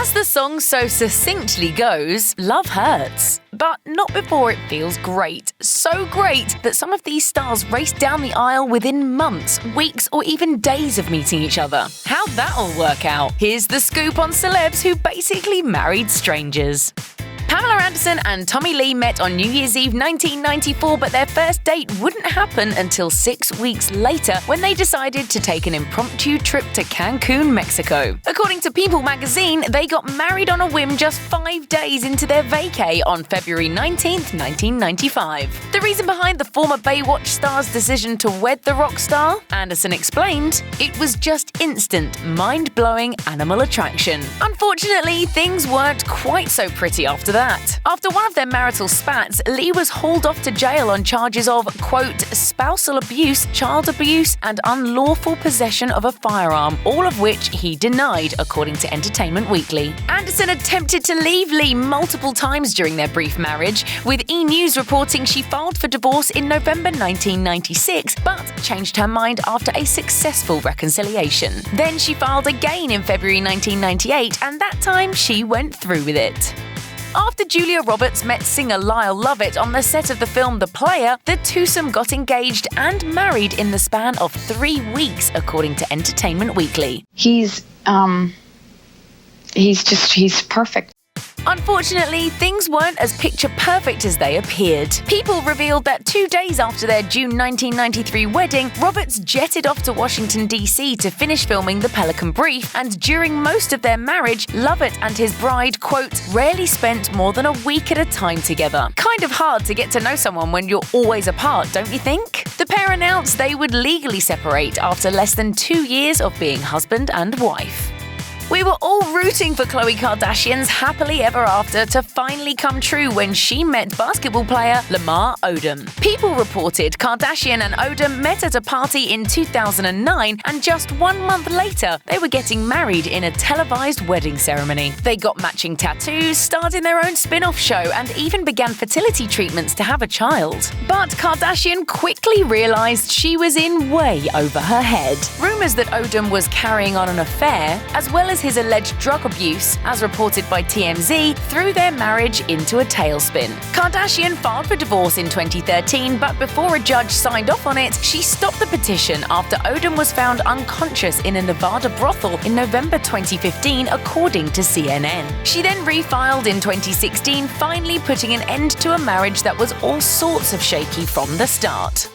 As the song so succinctly goes, love hurts. But not before it feels great. So great that some of these stars race down the aisle within months, weeks, or even days of meeting each other. How'd that all work out? Here's the scoop on celebs who basically married strangers. Pamela Anderson and Tommy Lee met on New Year's Eve 1994, but their first date wouldn't happen until 6 weeks later when they decided to take an impromptu trip to Cancun, Mexico. According to People magazine, they got married on a whim just 5 days into their vacay on February 19th, 1995. The reason behind the former Baywatch star's decision to wed the rock star? Anderson explained, it was just instant, mind-blowing animal attraction. Unfortunately, things weren't quite so pretty after that. After one of their marital spats, Lee was hauled off to jail on charges of, quote, spousal abuse, child abuse, and unlawful possession of a firearm, all of which he denied, according to Entertainment Weekly. Anderson attempted to leave Lee multiple times during their brief marriage, with E! News reporting she filed for divorce in November 1996, but changed her mind after a successful reconciliation. Then she filed again in February 1998, and that time she went through with it. After Julia Roberts met singer Lyle Lovett on the set of the film The Player, the twosome got engaged and married in the span of 3 weeks, according to Entertainment Weekly. He's perfect. Unfortunately, things weren't as picture-perfect as they appeared. People revealed that 2 days after their June 1993 wedding, Roberts jetted off to Washington, D.C. to finish filming The Pelican Brief, and during most of their marriage, Lovett and his bride, quote, rarely spent more than a week at a time together. Kind of hard to get to know someone when you're always apart, don't you think? The pair announced they would legally separate after less than 2 years of being husband and wife. We were all rooting for Khloe Kardashian's happily ever after to finally come true when she met basketball player Lamar Odom. People reported Kardashian and Odom met at a party in 2009, and just 1 month later, they were getting married in a televised wedding ceremony. They got matching tattoos, starred in their own spin-off show, and even began fertility treatments to have a child. But Kardashian quickly realized she was in way over her head. Rumors that Odom was carrying on an affair, as well as his alleged drug abuse, as reported by TMZ, threw their marriage into a tailspin. Kardashian filed for divorce in 2013, but before a judge signed off on it, she stopped the petition after Odom was found unconscious in a Nevada brothel in November 2015, according to CNN. She then refiled in 2016, finally putting an end to a marriage that was all sorts of shaky from the start.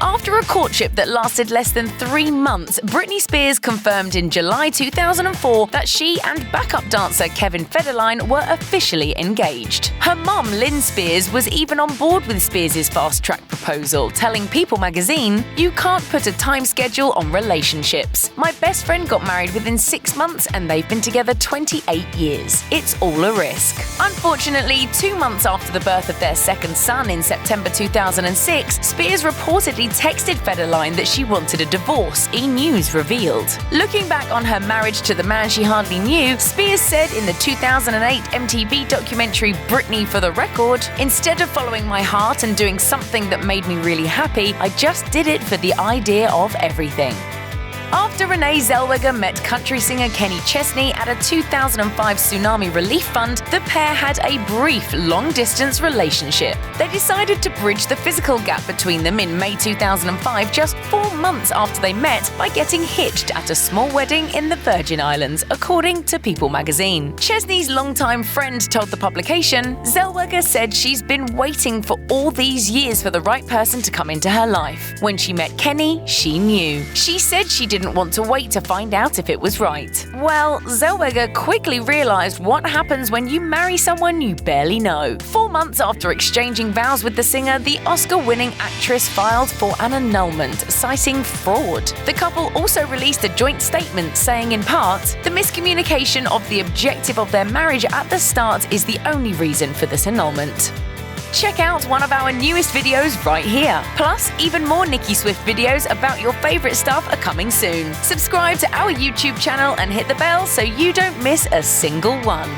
After a courtship that lasted less than 3 months, Britney Spears confirmed in July 2004 that she and backup dancer Kevin Federline were officially engaged. Her mom, Lynn Spears, was even on board with Spears' fast-track proposal, telling People magazine, "You can't put a time schedule on relationships. My best friend got married within 6 months and they've been together 28 years. It's all a risk." Unfortunately, 2 months after the birth of their second son in September 2006, Spears reportedly texted Federline that she wanted a divorce, E! News revealed. Looking back on her marriage to the man she hardly knew, Spears said in the 2008 MTV documentary Britney for the Record, "Instead of following my heart and doing something that made me really happy, I just did it for the idea of everything." After Renee Zellweger met country singer Kenny Chesney at a 2005 tsunami relief fund, the pair had a brief, long-distance relationship. They decided to bridge the physical gap between them in May 2005, just 4 months after they met, by getting hitched at a small wedding in the Virgin Islands, according to People magazine. Chesney's longtime friend told the publication, "Zellweger said she's been waiting for all these years for the right person to come into her life. When she met Kenny, she knew. She said she didn't want to wait to find out if it was right." Well, Zellweger quickly realized what happens when you marry someone you barely know. 4 months after exchanging vows with the singer, the Oscar-winning actress filed for an annulment, citing fraud. The couple also released a joint statement saying, in part, "The miscommunication of the objective of their marriage at the start is the only reason for this annulment." Check out one of our newest videos right here. Plus, even more Nicki Swift videos about your favorite stuff are coming soon. Subscribe to our YouTube channel and hit the bell so you don't miss a single one.